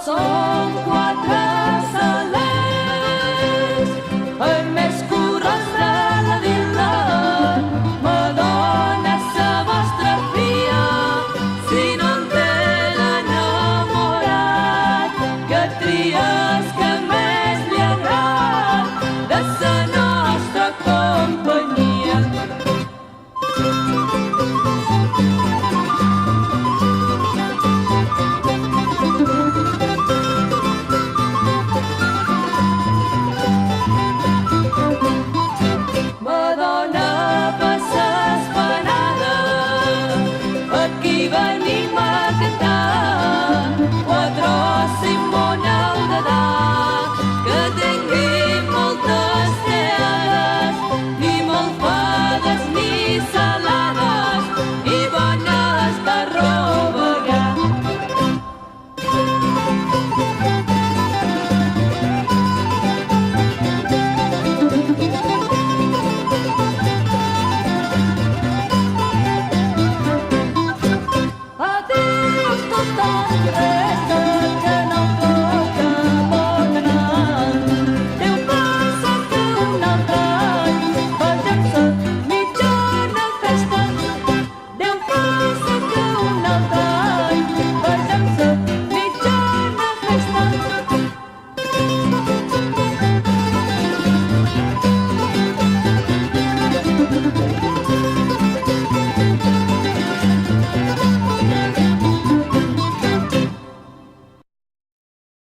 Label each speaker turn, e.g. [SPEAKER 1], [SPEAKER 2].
[SPEAKER 1] Som quatre salers, el més curós de la vila. Madona és la vostra filla, si no en té l'enamorat, que tries que més li agrada de la nostra companyia. Madona, passes penada, aquí venim a